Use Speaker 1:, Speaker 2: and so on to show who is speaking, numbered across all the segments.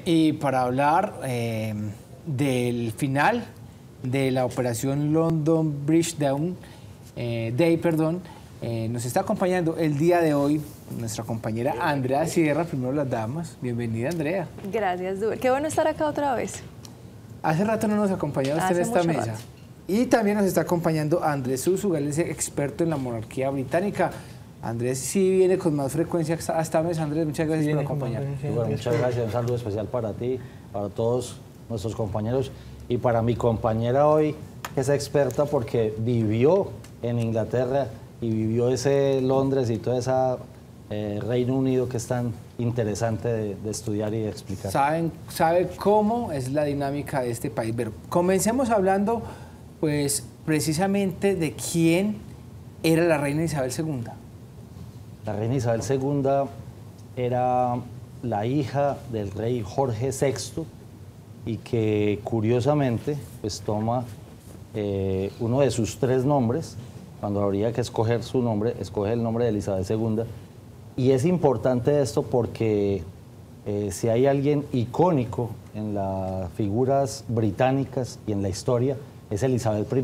Speaker 1: Y para hablar del final de la operación London Bridge Day, nos está acompañando el día de hoy nuestra compañera Andrea Sierra, primero las damas. Bienvenida, Andrea.
Speaker 2: Gracias, Duber. Qué bueno estar acá otra vez.
Speaker 1: Hace rato no nos acompañaba usted en esta mesa. Y también nos está acompañando Andrés Úsuga, él es experto en la monarquía británica. Andrés sí viene con más frecuencia a esta mesa. Andrés, muchas gracias por acompañarnos.
Speaker 3: Bueno, muchas gracias, un saludo especial para ti, para todos nuestros compañeros y para mi compañera hoy, que es experta porque vivió en Inglaterra y vivió ese Londres y todo ese Reino Unido que es tan interesante de estudiar y de explicar.
Speaker 1: Sabe cómo es la dinámica de este país. Pero comencemos hablando, pues, precisamente de quién era la reina Isabel II.
Speaker 3: La reina Isabel II era la hija del rey Jorge VI y que curiosamente pues toma uno de sus tres nombres. Cuando habría que escoger su nombre, escoge el nombre de Elizabeth II. Y es importante esto porque si hay alguien icónico en las figuras británicas y en la historia, es Elizabeth I.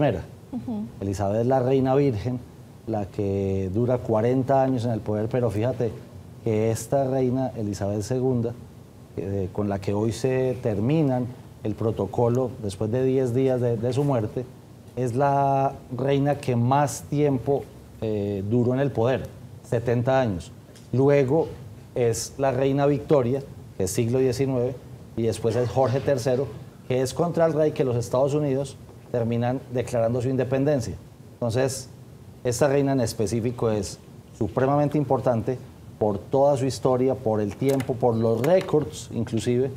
Speaker 3: Elizabeth es la reina virgen, la que dura 40 años en el poder, pero fíjate que esta reina Elizabeth II, con la que hoy se terminan el protocolo después de 10 días de su muerte, es la reina que más tiempo duró en el poder, 70 años. Luego es la reina Victoria, que es siglo XIX, y después es Jorge III, que es contra el rey que los Estados Unidos terminan declarando su independencia. Entonces, esta reina en específico es supremamente importante por toda su historia, por el tiempo, por los récords inclusive.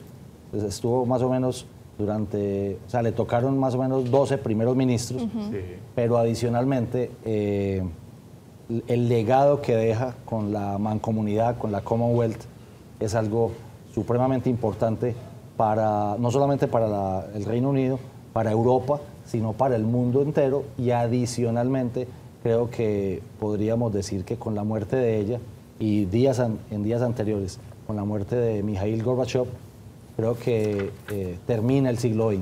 Speaker 3: Pues estuvo más o menos le tocaron más o menos 12 primeros ministros, pero adicionalmente el legado que deja con la mancomunidad, con la Commonwealth, es algo supremamente importante no solamente para el Reino Unido, para Europa, sino para el mundo entero, y adicionalmente creo que podríamos decir que con la muerte de ella y en días anteriores, con la muerte de Mikhail Gorbachev, creo que termina el siglo XX,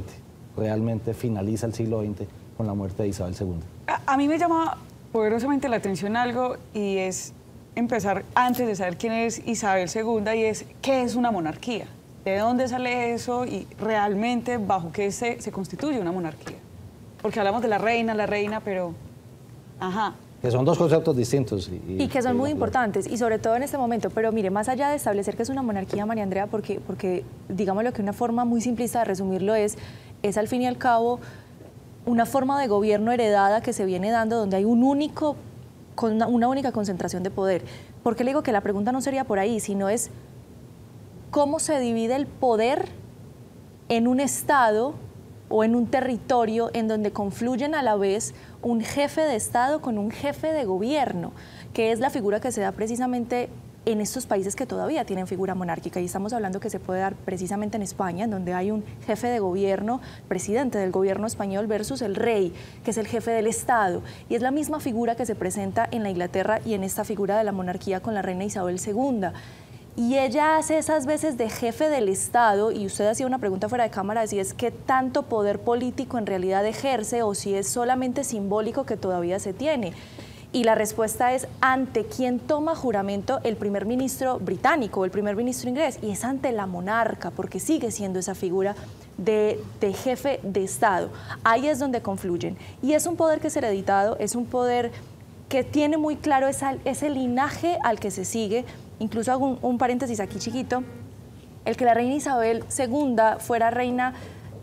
Speaker 3: realmente finaliza el siglo XX con la muerte de Isabel II.
Speaker 4: A mí me llama poderosamente la atención algo, y es empezar antes de saber quién es Isabel II, y es ¿qué es una monarquía? ¿De dónde sale eso? Y realmente bajo qué se constituye una monarquía. Porque hablamos de la reina, pero... Ajá.
Speaker 3: Que son dos conceptos distintos.
Speaker 2: Y que son muy importantes, y sobre todo en este momento. Pero mire, más allá de establecer que es una monarquía, María Andrea, porque digámoslo, que una forma muy simplista de resumirlo es al fin y al cabo una forma de gobierno heredada que se viene dando, donde hay una única concentración de poder. ¿Por qué le digo que la pregunta no sería por ahí, sino es cómo se divide el poder en un estado o en un territorio en donde confluyen a la vez un jefe de Estado con un jefe de gobierno, que es la figura que se da precisamente en estos países que todavía tienen figura monárquica. Y estamos hablando que se puede dar precisamente en España, en donde hay un jefe de gobierno, presidente del gobierno español, versus el rey, que es el jefe del Estado. Y es la misma figura que se presenta en la Inglaterra y en esta figura de la monarquía con la reina Isabel II. Y ella hace esas veces de jefe del Estado, y usted hacía una pregunta fuera de cámara, si es qué tanto poder político en realidad ejerce o si es solamente simbólico que todavía se tiene. Y la respuesta es ante quién toma juramento el primer ministro británico o el primer ministro inglés, y es ante la monarca, porque sigue siendo esa figura de jefe de Estado. Ahí es donde confluyen. Y es un poder que es hereditado, es un poder que tiene muy claro ese linaje al que se sigue. Incluso hago un paréntesis aquí chiquito, el que la reina Isabel II fuera reina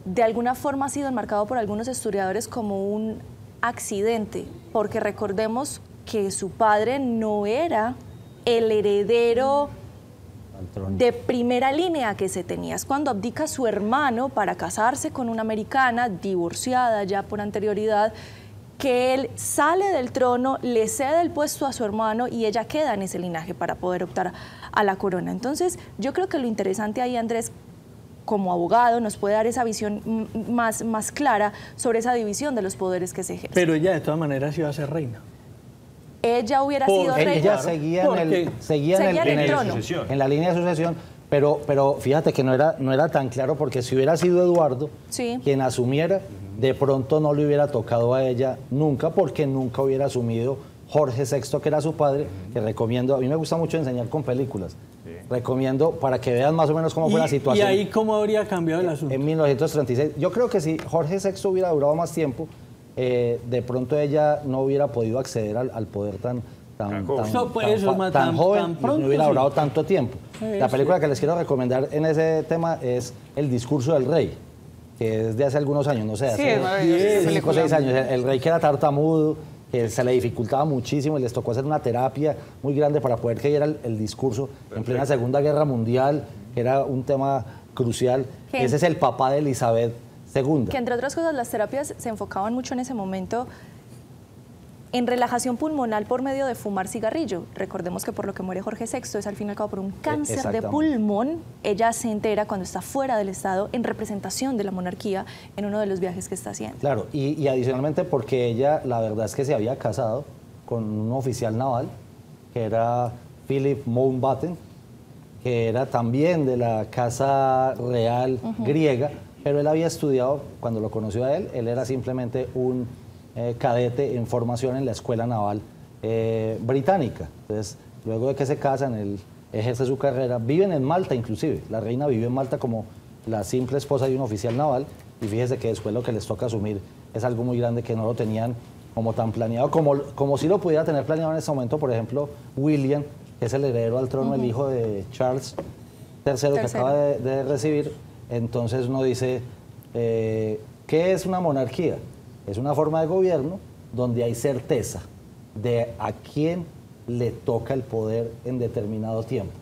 Speaker 2: de alguna forma ha sido enmarcado por algunos historiadores como un accidente, porque recordemos que su padre no era el heredero de primera línea que se tenía. Es cuando abdica su hermano para casarse con una americana divorciada ya por anterioridad, que él sale del trono, le cede el puesto a su hermano y ella queda en ese linaje para poder optar a la corona. Entonces, yo creo que lo interesante ahí, Andrés, como abogado, nos puede dar esa visión más clara sobre esa división de los poderes que se ejercen.
Speaker 5: Pero ella de todas maneras iba a ser reina.
Speaker 2: Ella hubiera sido reina.
Speaker 3: Ella seguía en el trono, en la línea de sucesión, Pero fíjate que no era tan claro, porque si hubiera sido Eduardo
Speaker 2: Sí.
Speaker 3: quien asumiera, de pronto no le hubiera tocado a ella nunca, porque nunca hubiera asumido Jorge VI, que era su padre, que recomiendo, a mí me gusta mucho enseñar con películas, recomiendo para que vean más o menos cómo fue la
Speaker 5: ¿Y
Speaker 3: situación.
Speaker 5: ahí cómo habría cambiado el asunto?
Speaker 3: En 1936. Yo creo que si Jorge VI hubiera durado más tiempo, de pronto ella no hubiera podido acceder al poder tan
Speaker 5: joven. Tan
Speaker 3: joven,
Speaker 5: pronto,
Speaker 3: y no hubiera
Speaker 5: sí.
Speaker 3: durado tanto tiempo. La película que les quiero recomendar en ese tema es El discurso del rey, que es de hace algunos años, no sé,
Speaker 4: Sí,
Speaker 3: hace
Speaker 4: es maravilloso, esa
Speaker 3: 5 o
Speaker 4: película.
Speaker 3: 6 años. El rey que era tartamudo, que se le dificultaba muchísimo y les tocó hacer una terapia muy grande para poder que diera el discurso en plena Segunda Guerra Mundial, que era un tema crucial.
Speaker 2: ¿Qué?
Speaker 3: Ese es el papá de Elizabeth II.
Speaker 2: Que entre otras cosas las terapias se enfocaban mucho en ese momento en relajación pulmonar por medio de fumar cigarrillo. Recordemos que por lo que muere Jorge VI es al fin y al cabo por un cáncer de
Speaker 3: exactamente.
Speaker 2: pulmón. Ella se entera cuando está fuera del Estado en representación de la monarquía en uno de los viajes que está haciendo.
Speaker 3: Claro, y adicionalmente porque ella, la verdad es que se había casado con un oficial naval, que era Philip Mountbatten, que era también de la Casa Real griega, pero él había estudiado, cuando lo conoció a él era simplemente un cadete en formación en la Escuela Naval Británica. Entonces, luego de que se casan, él ejerce su carrera, viven en Malta inclusive, la reina vivió en Malta como la simple esposa de un oficial naval, y fíjese que después lo que les toca asumir es algo muy grande que no lo tenían como tan planeado, como si lo pudiera tener planeado en ese momento, por ejemplo, William, que es el heredero al trono, el hijo de Charles III, que acaba de recibir. Entonces uno dice, ¿qué es una monarquía? Es una forma de gobierno donde hay certeza de a quién le toca el poder en determinado tiempo.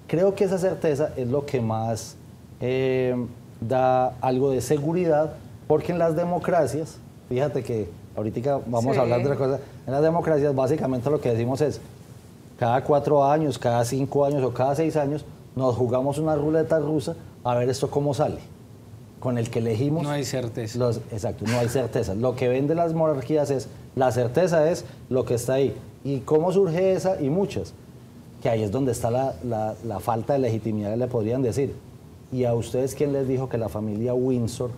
Speaker 3: Creo que esa certeza es lo que más da algo de seguridad, porque en las democracias, fíjate que ahorita vamos a hablar de otra cosa, en las democracias básicamente lo que decimos es, cada 4 años, cada 5 años o cada 6 años nos jugamos una ruleta rusa a ver esto cómo sale. Con el que elegimos...
Speaker 1: No hay certeza.
Speaker 3: Exacto, no hay certeza. Lo que vende las monarquías es, la certeza es lo que está ahí. ¿Y cómo surge esa? Y muchas. Que ahí es donde está la falta de legitimidad, le podrían decir. ¿Y a ustedes quién les dijo que la familia Windsor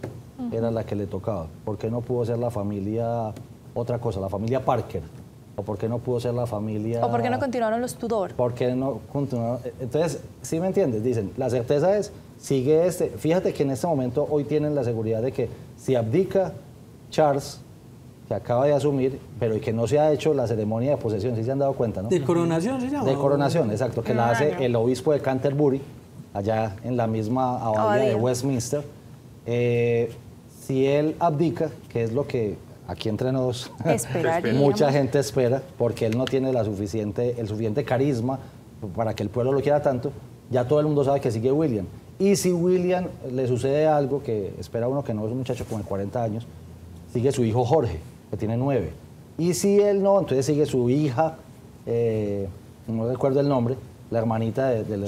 Speaker 3: era la que le tocaba? ¿Por qué no pudo ser la familia, otra cosa, la familia Parker? ¿O por qué no pudo ser la familia...?
Speaker 2: ¿O por qué no continuaron los Tudor?
Speaker 3: ¿Por qué no continuaron? Entonces, ¿sí me entiendes? Dicen, la certeza es, sigue fíjate que en este momento hoy tienen la seguridad de que si abdica Charles, que acaba de asumir, pero y que no se ha hecho la ceremonia de posesión, ¿sí se han dado cuenta, no?
Speaker 5: ¿De coronación se llama?
Speaker 3: De coronación, exacto, que la hace el obispo de Canterbury, allá en la misma abadía de Westminster. Si él abdica, que es lo que aquí entre nos mucha gente espera, porque él no tiene el suficiente carisma para que el pueblo lo quiera tanto, ya todo el mundo sabe que sigue William. Y si William le sucede algo, que espera uno que no es un muchacho como de 40 años, sigue su hijo Jorge, que tiene 9. Y si él no, entonces sigue su hija, no recuerdo el nombre, la hermanita del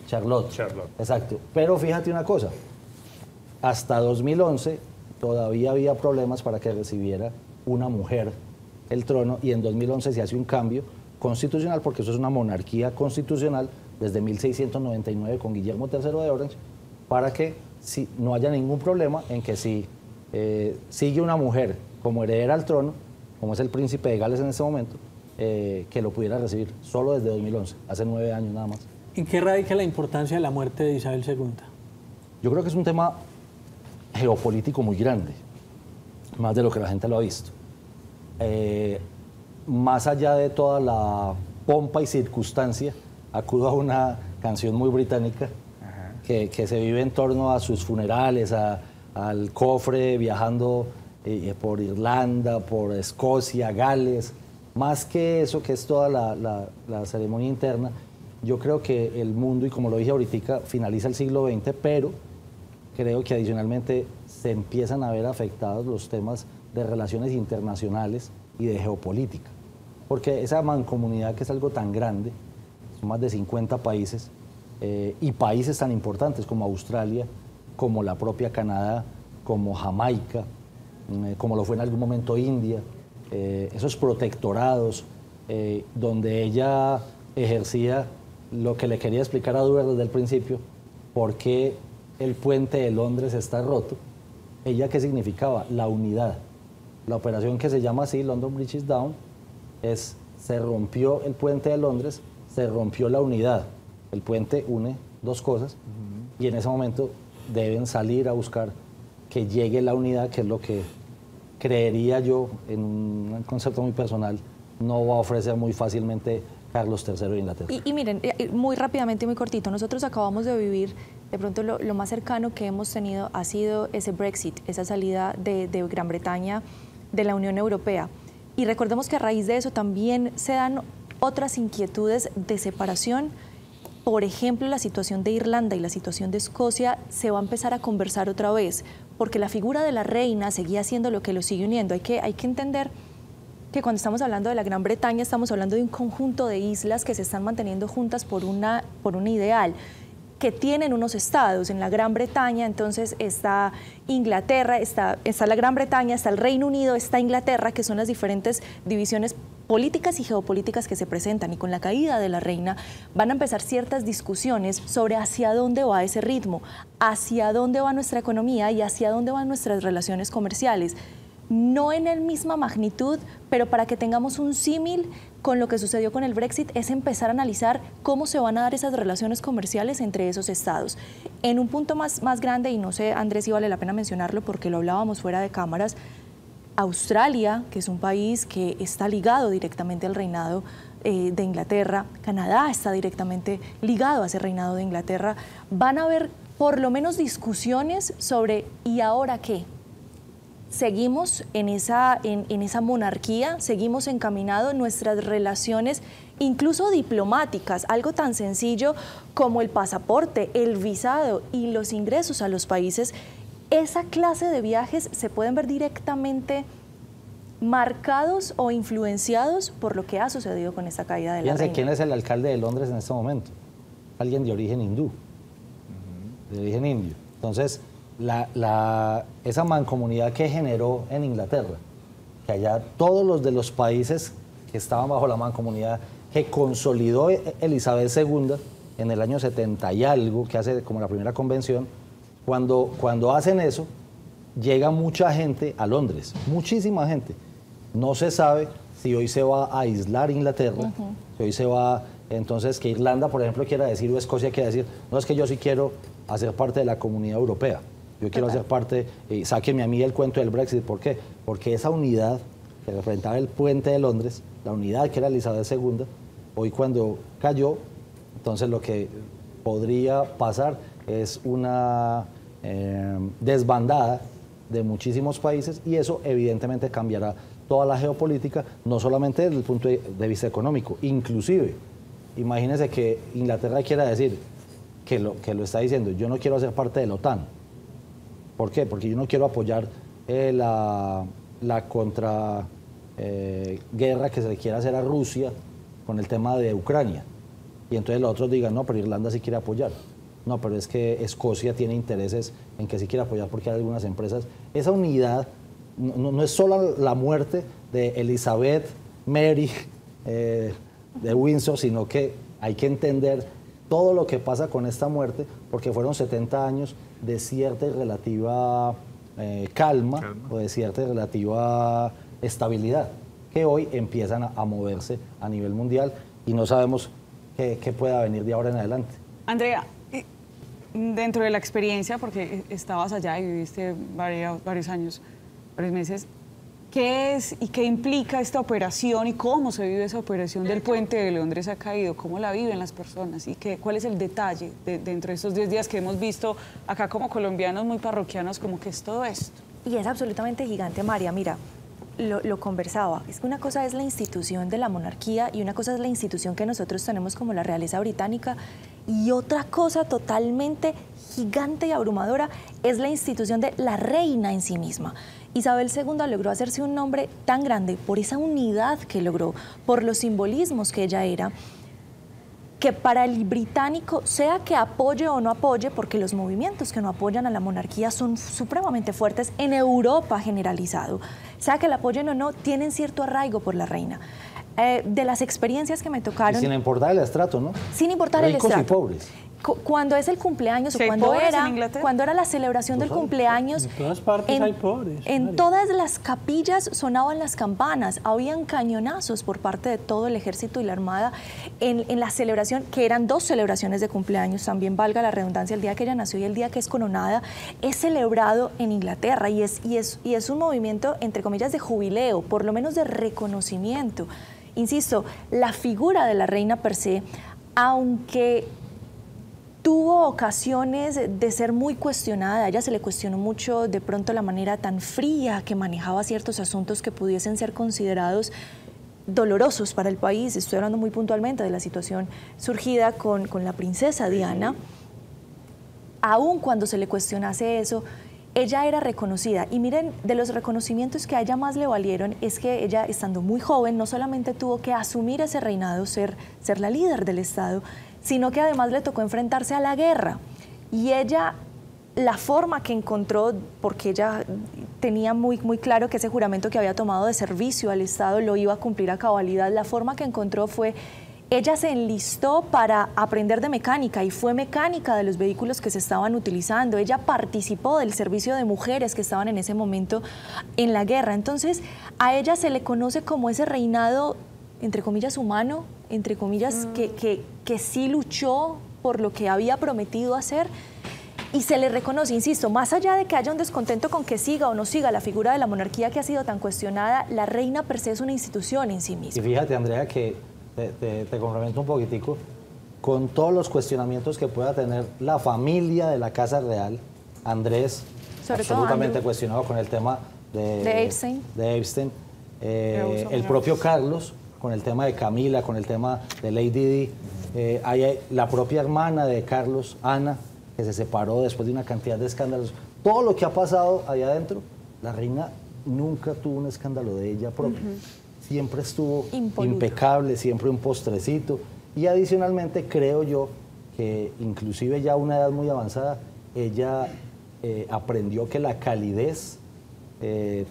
Speaker 3: Charlotte. Exacto. Pero fíjate una cosa, hasta 2011 todavía había problemas para que recibiera una mujer el trono, y en 2011 se hace un cambio constitucional, porque eso es una monarquía constitucional desde 1699 con Guillermo III de Orange, para que no haya ningún problema en que si sigue una mujer como heredera al trono, como es el príncipe de Gales en este momento, que lo pudiera recibir solo desde 2011, hace 9 años nada más.
Speaker 5: ¿En qué radica la importancia de la muerte de Isabel II?
Speaker 3: Yo creo que es un tema geopolítico muy grande, más de lo que la gente lo ha visto. Más allá de toda la pompa y circunstancia, acudo a una canción muy británica que se vive en torno a sus funerales, al cofre viajando por Irlanda, por Escocia, Gales. Más que eso, que es toda la ceremonia interna, yo creo que el mundo, y como lo dije ahorita, finaliza el siglo XX, pero creo que adicionalmente se empiezan a ver afectados los temas de relaciones internacionales y de geopolítica. Porque esa mancomunidad, que es algo tan grande, son más de 50 países, y países tan importantes como Australia, como la propia Canadá, como Jamaica, como lo fue en algún momento India, esos protectorados donde ella ejercía lo que le quería explicar a Duber desde el principio, por qué el puente de Londres está roto. ¿Ella qué significaba? La unidad. La operación que se llama así, London Bridge is Down, se rompió el puente de Londres, se rompió la unidad. El puente une dos cosas y en ese momento deben salir a buscar que llegue la unidad, que es lo que creería yo, en un concepto muy personal, no va a ofrecer muy fácilmente Carlos III de Inglaterra.
Speaker 2: Y miren, muy rápidamente, muy cortito, nosotros acabamos de vivir, de pronto lo más cercano que hemos tenido ha sido ese Brexit, esa salida de Gran Bretaña de la Unión Europea. Y recordemos que a raíz de eso también se dan otras inquietudes de separación. Por ejemplo, la situación de Irlanda y la situación de Escocia se va a empezar a conversar otra vez, porque la figura de la reina seguía siendo lo que lo sigue uniendo. Hay que entender que cuando estamos hablando de la Gran Bretaña estamos hablando de un conjunto de islas que se están manteniendo juntas por un ideal, que tienen unos estados. En la Gran Bretaña entonces está Inglaterra, está la Gran Bretaña, está el Reino Unido, está Inglaterra, que son las diferentes divisiones políticas y geopolíticas que se presentan, y con la caída de la reina van a empezar ciertas discusiones sobre hacia dónde va ese ritmo, hacia dónde va nuestra economía y hacia dónde van nuestras relaciones comerciales. No en la misma magnitud, pero para que tengamos un símil con lo que sucedió con el Brexit, es empezar a analizar cómo se van a dar esas relaciones comerciales entre esos estados. En un punto más grande, y no sé, Andrés, si vale la pena mencionarlo porque lo hablábamos fuera de cámaras, Australia, que es un país que está ligado directamente al reinado de Inglaterra, Canadá está directamente ligado a ese reinado de Inglaterra, van a haber por lo menos discusiones sobre ¿y ahora qué? Seguimos en esa monarquía, seguimos encaminados nuestras relaciones, incluso diplomáticas, algo tan sencillo como el pasaporte, el visado y los ingresos a los países. Esa clase de viajes se pueden ver directamente marcados o influenciados por lo que ha sucedido con esta caída de la reina.
Speaker 3: Fíjense quién es el alcalde de Londres en este momento. Alguien de origen hindú, de origen indio. Entonces, esa mancomunidad que generó en Inglaterra, que allá todos los de los países que estaban bajo la mancomunidad, que consolidó Elizabeth II en el año 70 y algo, que hace como la primera convención, cuando hacen eso, llega mucha gente a Londres, muchísima gente. No se sabe si hoy se va a aislar Inglaterra, si hoy se va, entonces que Irlanda, por ejemplo, quiera decir, o Escocia quiera decir, no, es que yo sí quiero hacer parte de la comunidad europea. Yo quiero hacer parte, sáquenme a mí el cuento del Brexit. ¿Por qué? Porque esa unidad que representaba el puente de Londres, la unidad que era Elizabeth II, hoy cuando cayó, entonces lo que podría pasar es una desbandada de muchísimos países, y eso evidentemente cambiará toda la geopolítica, no solamente desde el punto de vista económico. Inclusive, imagínense que Inglaterra quiera decir, que lo está diciendo, yo no quiero hacer parte de la OTAN. ¿Por qué? Porque yo no quiero apoyar la contraguerra que se le quiere hacer a Rusia con el tema de Ucrania. Y entonces los otros digan, no, pero Irlanda sí quiere apoyar. No, pero es que Escocia tiene intereses en que sí quiere apoyar porque hay algunas empresas. Esa unidad no es solo la muerte de Elizabeth, Mary, de Windsor, sino que hay que entender todo lo que pasa con esta muerte, porque fueron 70 años de cierta y relativa calma o de cierta y relativa estabilidad, que hoy empiezan a moverse a nivel mundial y no sabemos qué pueda venir de ahora en adelante.
Speaker 4: Andrea, dentro de la experiencia, porque estabas allá y viviste varios años, varios meses, ¿qué es y qué implica esta operación y cómo se vive esa operación del puente de Londres ha caído? ¿Cómo la viven las personas? ¿Y cuál es el detalle dentro de estos 10 días que hemos visto acá como colombianos muy parroquianos, como que es todo esto?
Speaker 2: Y es absolutamente gigante, María. Mira, lo conversaba. Es que una cosa es la institución de la monarquía y una cosa es la institución que nosotros tenemos como la realeza británica, y otra cosa totalmente gigante y abrumadora es la institución de la reina en sí misma. Isabel II logró hacerse un nombre tan grande por esa unidad que logró, por los simbolismos que ella era, que para el británico, sea que apoye o no apoye, porque los movimientos que no apoyan a la monarquía son supremamente fuertes en Europa generalizado, sea que la apoyen o no, tienen cierto arraigo por la reina. de las experiencias que me tocaron.
Speaker 3: Y sin importar el estrato, ¿no?
Speaker 2: Sin importar el
Speaker 3: Ricos
Speaker 2: estrato.
Speaker 3: y pobres.
Speaker 2: Cuando es el cumpleaños o
Speaker 4: ¿Sí hay
Speaker 2: cuando
Speaker 4: pobres
Speaker 2: era,
Speaker 4: en Inglaterra?
Speaker 2: cuando era la celebración del cumpleaños,
Speaker 5: En todas partes hay pobres.
Speaker 2: en todas las capillas sonaban las campanas, habían cañonazos por parte de todo el ejército y la armada en la celebración, que eran 2 celebraciones de cumpleaños, también valga la redundancia, el día que ella nació y el día que es coronada, es celebrado en Inglaterra y es un movimiento, entre comillas, de jubileo, por lo menos de reconocimiento. Insisto, la figura de la reina per se, aunque tuvo ocasiones de ser muy cuestionada, a ella se le cuestionó mucho de pronto la manera tan fría que manejaba ciertos asuntos que pudiesen ser considerados dolorosos para el país. Estoy hablando muy puntualmente de la situación surgida con la princesa Diana. Aún cuando se le cuestionase eso, ella era reconocida. Y miren, de los reconocimientos que a ella más le valieron es que ella, estando muy joven, no solamente tuvo que asumir ese reinado, ser la líder del Estado, sino que además le tocó enfrentarse a la guerra. Y ella, la forma que encontró, porque ella tenía muy claro que ese juramento que había tomado de servicio al Estado lo iba a cumplir a cabalidad, la forma que encontró fue, ella se enlistó para aprender de mecánica y fue mecánica de los vehículos que se estaban utilizando. Ella participó del servicio de mujeres que estaban en ese momento en la guerra. Entonces, a ella se le conoce como ese reinado, entre comillas, humano, entre comillas, que sí luchó por lo que había prometido hacer y se le reconoce, insisto, más allá de que haya un descontento con que siga o no siga la figura de la monarquía que ha sido tan cuestionada, la reina per se es una institución en sí misma.
Speaker 3: Y fíjate, Andrea, que te complemento un poquitico, con todos los cuestionamientos que pueda tener la familia de la Casa Real, Andrés,
Speaker 2: Sobre
Speaker 3: absolutamente
Speaker 2: todo
Speaker 3: cuestionado con el tema
Speaker 2: de Epstein.
Speaker 3: El propio Carlos, con el tema de Camila, con el tema de Lady Di, hay la propia hermana de Carlos, Ana, que se separó después de una cantidad de escándalos. Todo lo que ha pasado allá adentro, la reina nunca tuvo un escándalo de ella propia. Siempre estuvo impecable, siempre un postrecito. Y adicionalmente creo yo que inclusive ya a una edad muy avanzada, ella aprendió que la calidez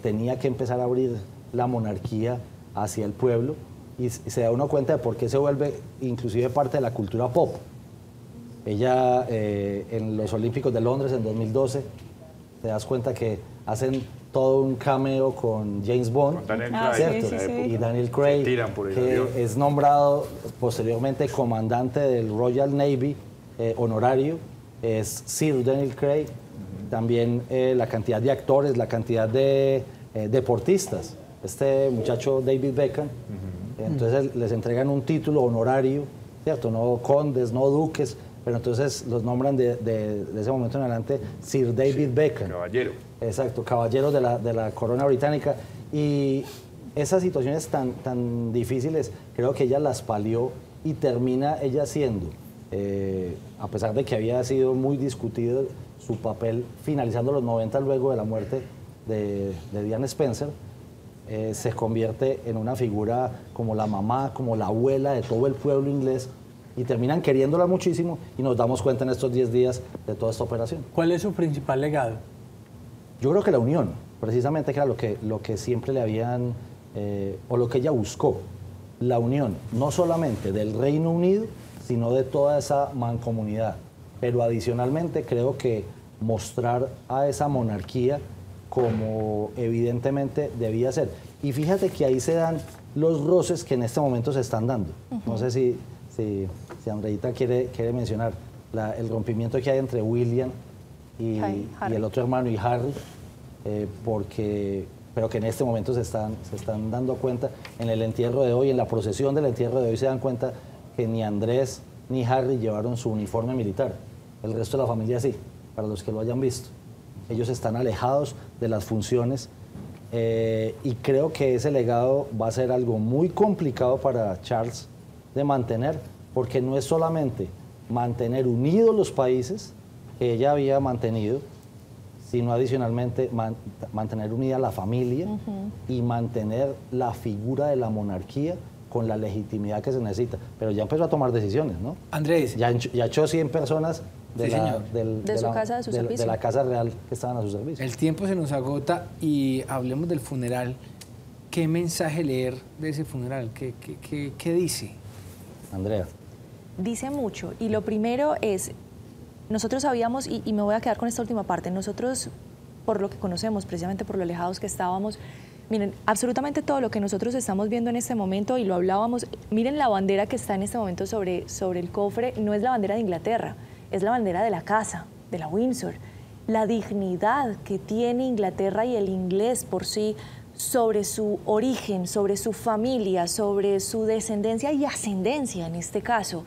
Speaker 3: tenía que empezar a abrir la monarquía hacia el pueblo y se da uno cuenta de por qué se vuelve inclusive parte de la cultura pop. Ella en los Olímpicos de Londres en 2012, te das cuenta que hacen todo un cameo con James Bond,
Speaker 6: con Daniel Craig,
Speaker 3: ¿cierto?
Speaker 4: Sí, sí, sí.
Speaker 3: Y Daniel Craig,
Speaker 6: Se tiran por el
Speaker 3: que
Speaker 6: avión.
Speaker 3: es nombrado posteriormente comandante del Royal Navy honorario, es Sir Daniel Craig. También la cantidad de actores, la cantidad de deportistas. Este muchacho David Beckham, entonces les entregan un título honorario, ¿cierto? No condes, no duques, pero entonces los nombran de ese momento en adelante Sir David Beckham.
Speaker 6: Caballero.
Speaker 3: Exacto, caballero de la corona británica. Y esas situaciones tan difíciles, creo que ella las palió y termina ella siendo, a pesar de que había sido muy discutido su papel finalizando los 90 luego de la muerte de Diana Spencer, se convierte en una figura como la mamá, como la abuela de todo el pueblo inglés y terminan queriéndola muchísimo y nos damos cuenta en estos 10 días de toda esta operación.
Speaker 5: ¿Cuál es su principal legado?
Speaker 3: Yo creo que la unión, precisamente, que era lo que siempre le habían, o lo que ella buscó, la unión, no solamente del Reino Unido, sino de toda esa mancomunidad. Pero adicionalmente creo que mostrar a esa monarquía como evidentemente debía ser. Y fíjate que ahí se dan los roces que en este momento se están dando. No sé si Andreita quiere mencionar el rompimiento que hay entre William y el otro hermano y Harry, pero que en este momento se están dando cuenta, en el entierro de hoy, en la procesión del entierro de hoy, se dan cuenta que ni Andrés ni Harry llevaron su uniforme militar. El resto de la familia sí, para los que lo hayan visto. Ellos están alejados de las funciones y creo que ese legado va a ser algo muy complicado para Charles de mantener, porque no es solamente mantener unidos los países que ella había mantenido, sino adicionalmente mantener unida la familia y mantener la figura de la monarquía con la legitimidad que se necesita. Pero ya empezó a tomar decisiones, ¿no?
Speaker 1: Andrés.
Speaker 3: Ya echó 100 personas de,
Speaker 1: Sí,
Speaker 3: la,
Speaker 1: señor.
Speaker 2: De su casa, de su servicio.
Speaker 3: de la Casa Real que estaban a su servicio.
Speaker 1: El tiempo se nos agota y hablemos del funeral ¿qué mensaje leer de ese funeral? ¿Qué dice?
Speaker 3: Andrea.
Speaker 2: Dice mucho. Y lo primero es, nosotros sabíamos, y me voy a quedar con esta última parte, nosotros, por lo que conocemos, precisamente por lo alejados que estábamos, miren, absolutamente todo lo que nosotros estamos viendo en este momento, y lo hablábamos, miren la bandera que está en este momento sobre el cofre, no es la bandera de Inglaterra, es la bandera de la casa, de la Windsor. La dignidad que tiene Inglaterra y el inglés por sí sobre su origen, sobre su familia, sobre su descendencia y ascendencia en este caso,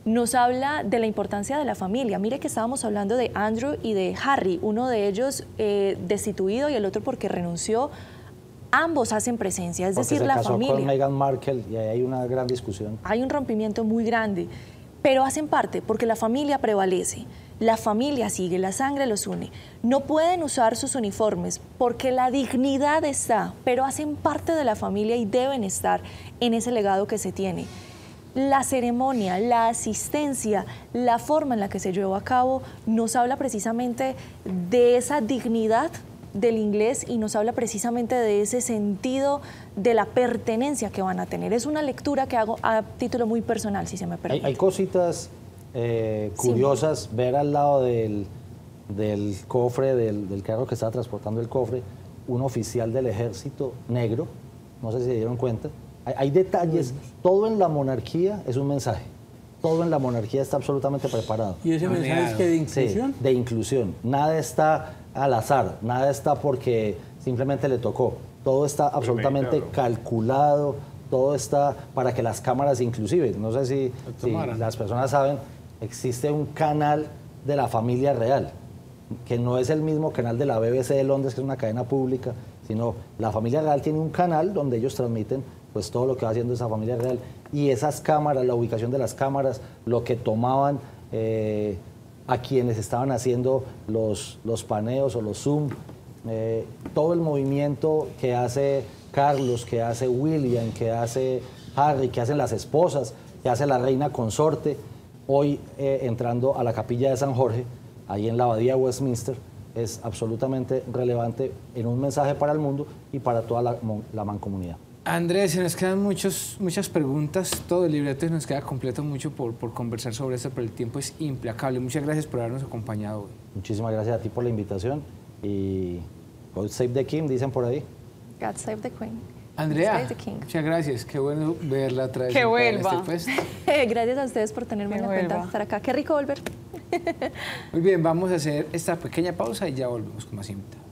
Speaker 2: nos habla de la importancia de la familia. Mire que estábamos hablando de Andrew y de Harry, uno de ellos destituido y el otro porque renunció. Ambos hacen presencia, es decir, la familia.
Speaker 3: Se casó con Meghan Markle y ahí hay una gran discusión.
Speaker 2: Hay un rompimiento muy grande, pero hacen parte porque la familia prevalece. La familia sigue, la sangre los une. No pueden usar sus uniformes porque la dignidad está, pero hacen parte de la familia y deben estar en ese legado que se tiene. La ceremonia, la asistencia, la forma en la que se llevó a cabo nos habla precisamente de esa dignidad del inglés y nos habla precisamente de ese sentido de la pertenencia que van a tener. Es una lectura que hago a título muy personal, si se me permite.
Speaker 3: Hay cositas curiosas, sí. Ver al lado del cofre, del carro que estaba transportando el cofre, un oficial del ejército negro, no sé si se dieron cuenta. Hay detalles, todo en la monarquía es un mensaje, todo en la monarquía está absolutamente preparado.
Speaker 5: ¿Y ese mensaje es que de inclusión?
Speaker 3: Sí, de inclusión, nada está al azar, nada está porque simplemente le tocó, todo está absolutamente calculado, todo está para que las cámaras inclusive, no sé si las personas saben, existe un canal de la familia real, que no es el mismo canal de la BBC de Londres, que es una cadena pública, sino la familia real tiene un canal donde ellos transmiten pues todo lo que va haciendo esa familia real, y esas cámaras, la ubicación de las cámaras, lo que tomaban a quienes estaban haciendo los paneos o los zoom, todo el movimiento que hace Carlos, que hace William, que hace Harry, que hacen las esposas, que hace la reina consorte, hoy entrando a la capilla de San Jorge, ahí en la abadía de Westminster, es absolutamente relevante en un mensaje para el mundo y para toda la mancomunidad.
Speaker 1: Andrés, se nos quedan muchas preguntas, todo el libreto nos queda completo mucho por conversar sobre esto, pero el tiempo es implacable. Muchas gracias por habernos acompañado hoy.
Speaker 3: Muchísimas gracias a ti por la invitación y God Save the King, dicen por ahí.
Speaker 2: God Save the Queen.
Speaker 1: Andrea, muchas gracias, qué bueno verla otra vez.
Speaker 4: Que vuelva.
Speaker 1: Este puesto.
Speaker 2: Gracias a ustedes por tenerme en cuenta estar acá. Qué rico volver.
Speaker 1: Muy bien, vamos a hacer esta pequeña pausa y ya volvemos con más invitados.